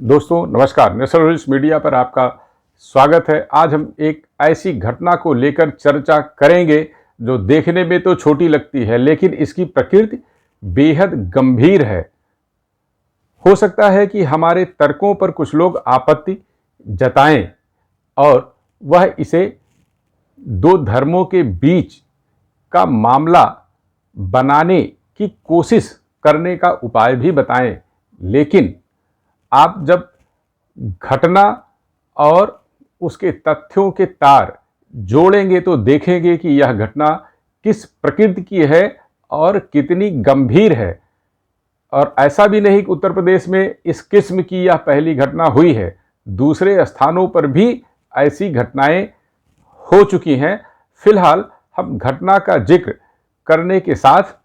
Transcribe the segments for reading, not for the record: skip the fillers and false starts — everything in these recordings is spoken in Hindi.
दोस्तों नमस्कार, नेशनल रूल्स मीडिया पर आपका स्वागत है। आज हम एक ऐसी घटना को लेकर चर्चा करेंगे जो देखने में तो छोटी लगती है, लेकिन इसकी प्रकृति बेहद गंभीर है। हो सकता है कि हमारे तर्कों पर कुछ लोग आपत्ति जताएं और वह इसे दो धर्मों के बीच का मामला बनाने की कोशिश करने का उपाय भी बताएं, लेकिन आप जब घटना और उसके तथ्यों के तार जोड़ेंगे तो देखेंगे कि यह घटना किस प्रकृति की है और कितनी गंभीर है। और ऐसा भी नहीं कि उत्तर प्रदेश में इस किस्म की यह पहली घटना हुई है, दूसरे स्थानों पर भी ऐसी घटनाएं हो चुकी हैं। फिलहाल हम घटना का जिक्र करने के साथ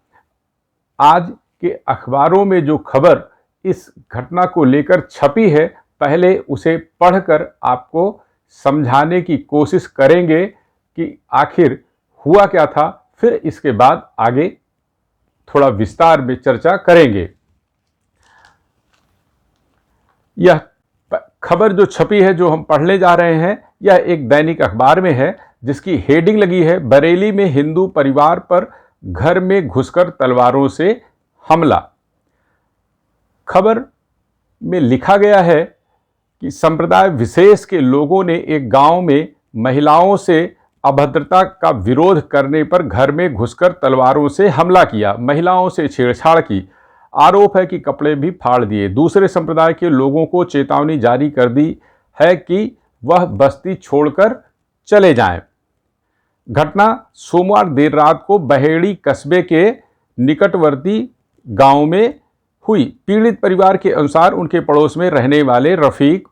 आज के अखबारों में जो खबर इस घटना को लेकर छपी है, पहले उसे पढ़कर आपको समझाने की कोशिश करेंगे कि आखिर हुआ क्या था। फिर इसके बाद आगे थोड़ा विस्तार में चर्चा करेंगे। यह खबर जो छपी है, जो हम पढ़ने जा रहे हैं, यह एक दैनिक अखबार में है, जिसकी हेडिंग लगी है बरेली में हिंदू परिवार पर घर में घुसकर तलवारों से हमला। खबर में लिखा गया है कि संप्रदाय विशेष के लोगों ने एक गांव में महिलाओं से अभद्रता का विरोध करने पर घर में घुसकर तलवारों से हमला किया, महिलाओं से छेड़छाड़ की। आरोप है कि कपड़े भी फाड़ दिए। दूसरे संप्रदाय के लोगों को चेतावनी जारी कर दी है कि वह बस्ती छोड़कर चले जाएं। घटना सोमवार देर रात को बहेड़ी कस्बे के निकटवर्ती गांव में हुई। पीड़ित परिवार के अनुसार उनके पड़ोस में रहने वाले रफीक,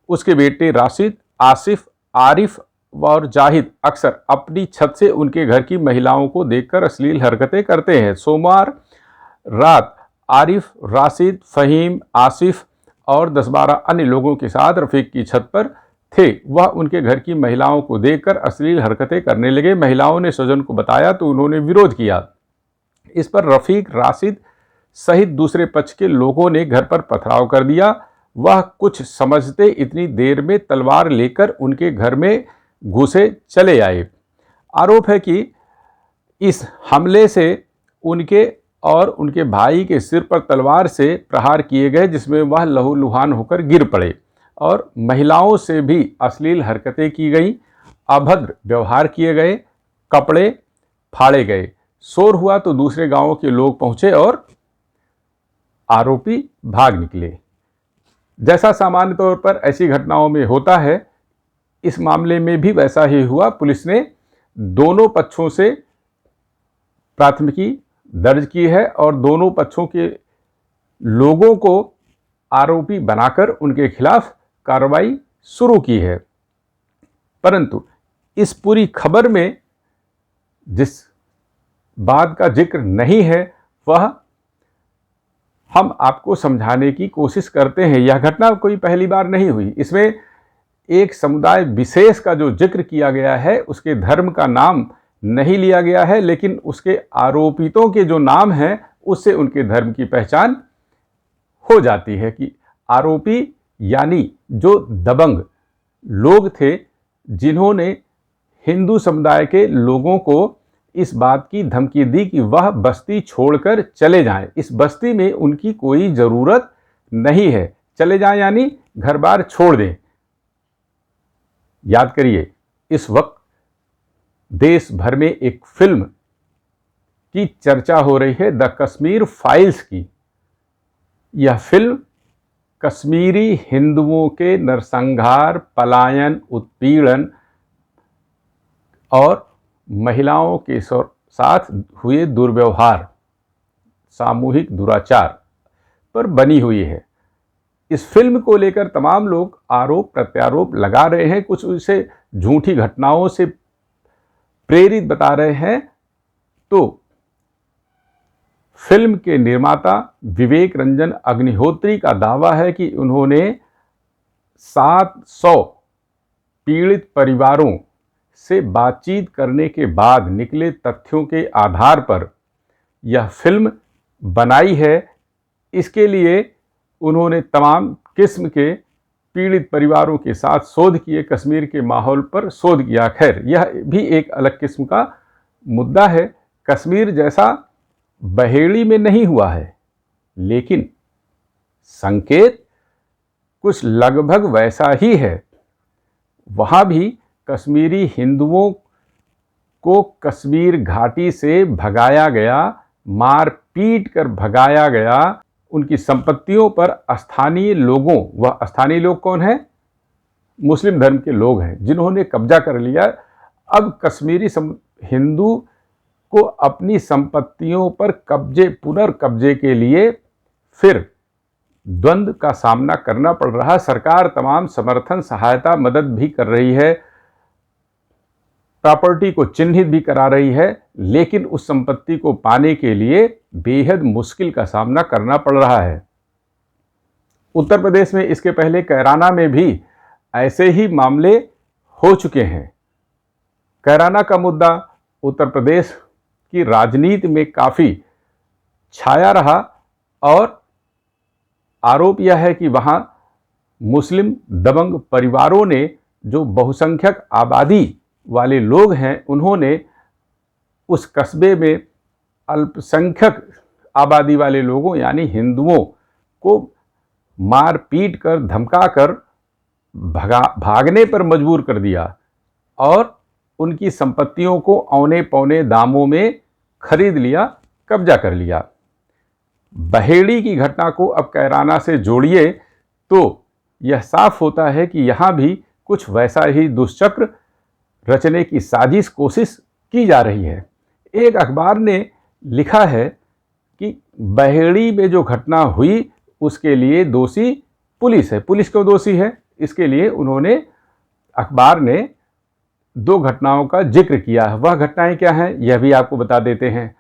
उसके बेटे राशिद, आसिफ, आरिफ और जाहिद अक्सर अपनी छत से उनके घर की महिलाओं को देखकर अश्लील हरकतें करते हैं। सोमवार रात आरिफ, राशिद, फहीम, आसिफ और 10-12 अन्य लोगों के साथ रफीक की छत पर थे। वह उनके घर की महिलाओं को देखकर अश्लील हरकतें करने लगे। महिलाओं ने स्वजन को बताया तो उन्होंने विरोध किया। इस पर रफीक, राशिद सहित दूसरे पक्ष के लोगों ने घर पर पथराव कर दिया। वह कुछ समझते इतनी देर में तलवार लेकर उनके घर में घुसे चले आए। आरोप है कि इस हमले से उनके और उनके भाई के सिर पर तलवार से प्रहार किए गए, जिसमें वह लहूलुहान होकर गिर पड़े और महिलाओं से भी अश्लील हरकतें की गई, अभद्र व्यवहार किए गए, कपड़े फाड़े गए। शोर हुआ तो दूसरे गांवों के लोग पहुंचे और आरोपी भाग निकले। जैसा सामान्य तौर पर ऐसी घटनाओं में होता है, इस मामले में भी वैसा ही हुआ। पुलिस ने दोनों पक्षों से प्राथमिकी दर्ज की है और दोनों पक्षों के लोगों को आरोपी बनाकर उनके खिलाफ कार्रवाई शुरू की है। परंतु इस पूरी खबर में जिस बात का जिक्र नहीं है, वह हम आपको समझाने की कोशिश करते हैं। यह घटना कोई पहली बार नहीं हुई। इसमें एक समुदाय विशेष का जो जिक्र किया गया है, उसके धर्म का नाम नहीं लिया गया है, लेकिन उसके आरोपितों के जो नाम हैं, उससे उनके धर्म की पहचान हो जाती है कि आरोपी यानी जो दबंग लोग थे, जिन्होंने हिंदू समुदाय के लोगों को इस बात की धमकी दी कि वह बस्ती छोड़कर चले जाएं। इस बस्ती में उनकी कोई ज़रूरत नहीं है, चले जाएं यानी घर बार छोड़ दें। याद करिए, इस वक्त देश भर में एक फिल्म की चर्चा हो रही है, द कश्मीर फाइल्स की। यह फिल्म कश्मीरी हिंदुओं के नरसंहार, पलायन, उत्पीड़न और महिलाओं के साथ हुए दुर्व्यवहार, सामूहिक दुराचार पर बनी हुई है। इस फिल्म को लेकर तमाम लोग आरोप प्रत्यारोप लगा रहे हैं, कुछ उसे झूठी घटनाओं से प्रेरित बता रहे हैं। तो फिल्म के निर्माता विवेक रंजन अग्निहोत्री का दावा है कि उन्होंने 700 पीड़ित परिवारों से बातचीत करने के बाद निकले तथ्यों के आधार पर यह फिल्म बनाई है। इसके लिए उन्होंने तमाम किस्म के पीड़ित परिवारों के साथ शोध किए, कश्मीर के माहौल पर शोध किया। खैर, यह भी एक अलग किस्म का मुद्दा है। कश्मीर जैसा बहेड़ी में नहीं हुआ है, लेकिन संकेत कुछ लगभग वैसा ही है। वहाँ भी कश्मीरी हिंदुओं को कश्मीर घाटी से भगाया गया, मार पीट कर भगाया गया। उनकी संपत्तियों पर स्थानीय लोगों, वह स्थानीय लोग कौन है? मुस्लिम धर्म के लोग हैं, जिन्होंने कब्जा कर लिया। अब कश्मीरी हिंदू को अपनी संपत्तियों पर पुनर्कब्जे के लिए फिर द्वंद्व का सामना करना पड़ रहा। सरकार तमाम समर्थन, सहायता, मदद भी कर रही है, प्रॉपर्टी को चिन्हित भी करा रही है, लेकिन उस संपत्ति को पाने के लिए बेहद मुश्किल का सामना करना पड़ रहा है। उत्तर प्रदेश में इसके पहले कैराना में भी ऐसे ही मामले हो चुके हैं। कैराना का मुद्दा उत्तर प्रदेश की राजनीति में काफ़ी छाया रहा और आरोप यह है कि वहाँ मुस्लिम दबंग परिवारों ने, जो बहुसंख्यक आबादी वाले लोग हैं, उन्होंने उस कस्बे में अल्पसंख्यक आबादी वाले लोगों यानी हिंदुओं को मार पीट कर, धमका कर भागने पर मजबूर कर दिया और उनकी संपत्तियों को औने पौने दामों में खरीद लिया, कब्जा कर लिया। बहेड़ी की घटना को अब कैराना से जोड़िए तो यह साफ होता है कि यहाँ भी कुछ वैसा ही दुष्चक्र रचने की साजिश, कोशिश की जा रही है। एक अखबार ने लिखा है कि बहेड़ी में जो घटना हुई उसके लिए दोषी पुलिस है। पुलिस क्यों दोषी है? इसके लिए उन्होंने, अखबार ने 2 घटनाओं का जिक्र किया है। वह घटनाएं क्या हैं, यह भी आपको बता देते हैं।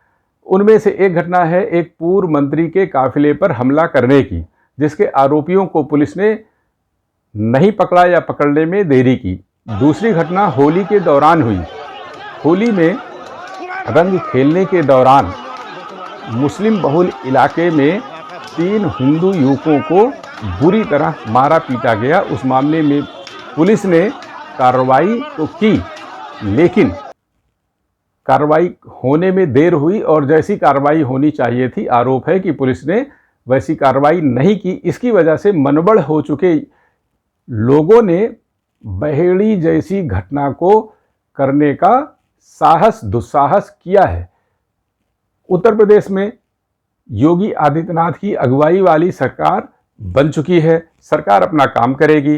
उनमें से एक घटना है एक पूर्व मंत्री के काफिले पर हमला करने की, जिसके आरोपियों को पुलिस ने नहीं पकड़ा या पकड़ने में देरी की। दूसरी घटना होली के दौरान हुई। होली में रंग खेलने के दौरान मुस्लिम बहुल इलाके में 3 हिंदू युवकों को बुरी तरह मारा पीटा गया। उस मामले में पुलिस ने कार्रवाई तो की, लेकिन कार्रवाई होने में देर हुई और जैसी कार्रवाई होनी चाहिए थी, आरोप है कि पुलिस ने वैसी कार्रवाई नहीं की। इसकी वजह से मनबड़ हो चुके लोगों ने बहेड़ी जैसी घटना को करने का दुस्साहस किया है। उत्तर प्रदेश में योगी आदित्यनाथ की अगुवाई वाली सरकार बन चुकी है। सरकार अपना काम करेगी।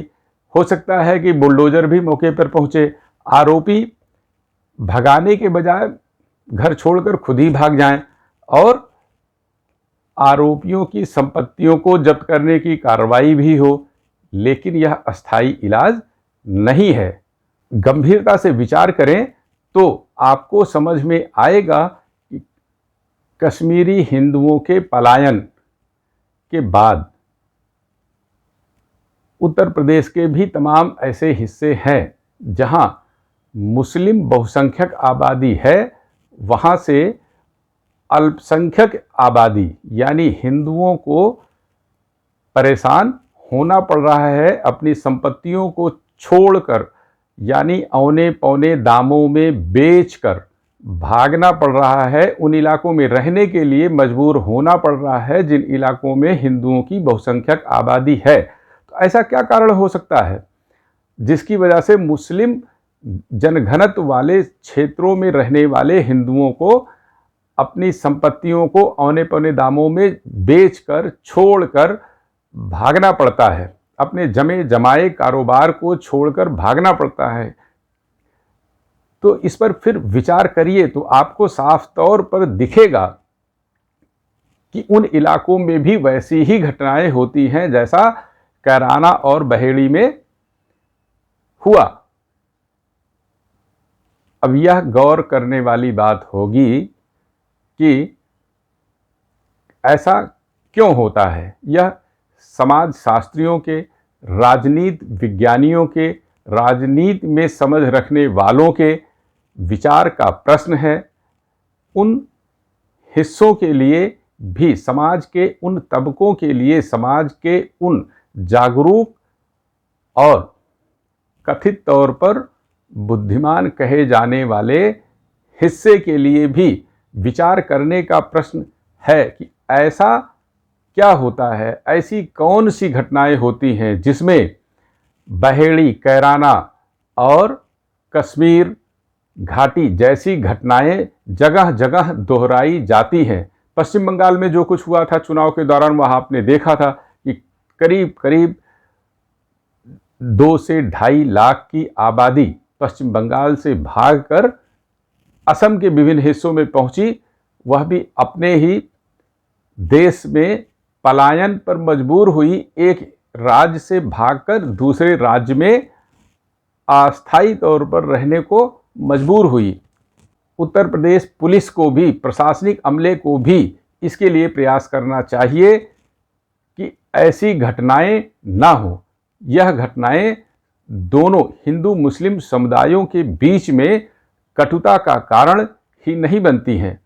हो सकता है कि बुलडोजर भी मौके पर पहुंचे, आरोपी भगाने के बजाय घर छोड़कर खुद ही भाग जाएं और आरोपियों की संपत्तियों को जब्त करने की कार्रवाई भी हो, लेकिन यह अस्थायी इलाज नहीं है। गंभीरता से विचार करें तो आपको समझ में आएगा कि कश्मीरी हिंदुओं के पलायन के बाद उत्तर प्रदेश के भी तमाम ऐसे हिस्से हैं जहां मुस्लिम बहुसंख्यक आबादी है। वहां से अल्पसंख्यक आबादी यानी हिंदुओं को परेशान होना पड़ रहा है, अपनी संपत्तियों को छोड़कर यानी औने पौने दामों में बेचकर भागना पड़ रहा है। उन इलाकों में रहने के लिए मजबूर होना पड़ रहा है जिन इलाकों में हिंदुओं की बहुसंख्यक आबादी है। तो ऐसा क्या कारण हो सकता है जिसकी वजह से मुस्लिम जनघनत्व वाले क्षेत्रों में रहने वाले हिंदुओं को अपनी संपत्तियों को औने पौने दामों में बेचकर, छोड़कर भागना पड़ता है, अपने जमे जमाए कारोबार को छोड़कर भागना पड़ता है? तो इस पर फिर विचार करिए तो आपको साफ तौर पर दिखेगा कि उन इलाकों में भी वैसी ही घटनाएं होती हैं जैसा कैराना और बहेड़ी में हुआ। अब यह गौर करने वाली बात होगी कि ऐसा क्यों होता है। यह समाज शास्त्रियों के, राजनीति विज्ञानियों के, राजनीति में समझ रखने वालों के विचार का प्रश्न है। उन हिस्सों के लिए भी, समाज के उन तबकों के लिए, समाज के उन जागरूक और कथित तौर पर बुद्धिमान कहे जाने वाले हिस्से के लिए भी विचार करने का प्रश्न है कि ऐसा क्या होता है, ऐसी कौन सी घटनाएं होती हैं जिसमें बहेड़ी, कैराना और कश्मीर घाटी जैसी घटनाएं जगह जगह दोहराई जाती हैं। पश्चिम बंगाल में जो कुछ हुआ था चुनाव के दौरान, वहां आपने देखा था कि करीब करीब 2 से 2.5 लाख की आबादी पश्चिम बंगाल से भागकर असम के विभिन्न हिस्सों में पहुंची, वह भी अपने ही देश में पलायन पर मजबूर हुई, एक राज्य से भागकर दूसरे राज्य में अस्थायी तौर पर रहने को मजबूर हुई। उत्तर प्रदेश पुलिस को भी, प्रशासनिक अमले को भी इसके लिए प्रयास करना चाहिए कि ऐसी घटनाएं ना हो। यह घटनाएं दोनों हिंदू मुस्लिम समुदायों के बीच में कटुता का कारण ही नहीं बनती हैं,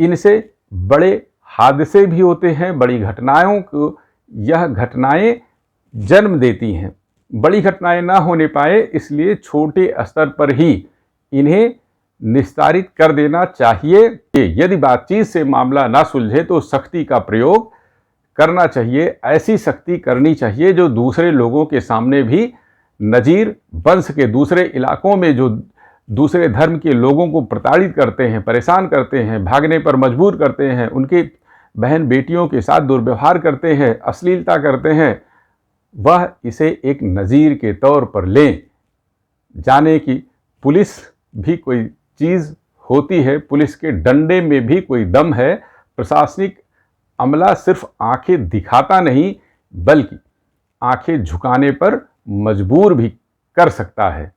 इनसे बड़े हादसे भी होते हैं, बड़ी घटनाओं को यह घटनाएं जन्म देती हैं। बड़ी घटनाएं ना होने पाए इसलिए छोटे स्तर पर ही इन्हें निस्तारित कर देना चाहिए। यदि बातचीत से मामला ना सुलझे तो सख्ती का प्रयोग करना चाहिए, ऐसी सख्ती करनी चाहिए जो दूसरे लोगों के सामने भी नज़ीर बन सके। दूसरे इलाकों में जो दूसरे धर्म के लोगों को प्रताड़ित करते हैं, परेशान करते हैं, भागने पर मजबूर करते हैं, उनके बहन बेटियों के साथ दुर्व्यवहार करते हैं, अश्लीलता करते हैं, वह इसे एक नज़ीर के तौर पर लें। जाने कि पुलिस भी कोई चीज़ होती है, पुलिस के डंडे में भी कोई दम है। प्रशासनिक अमला सिर्फ आंखें दिखाता नहीं बल्कि आंखें झुकाने पर मजबूर भी कर सकता है।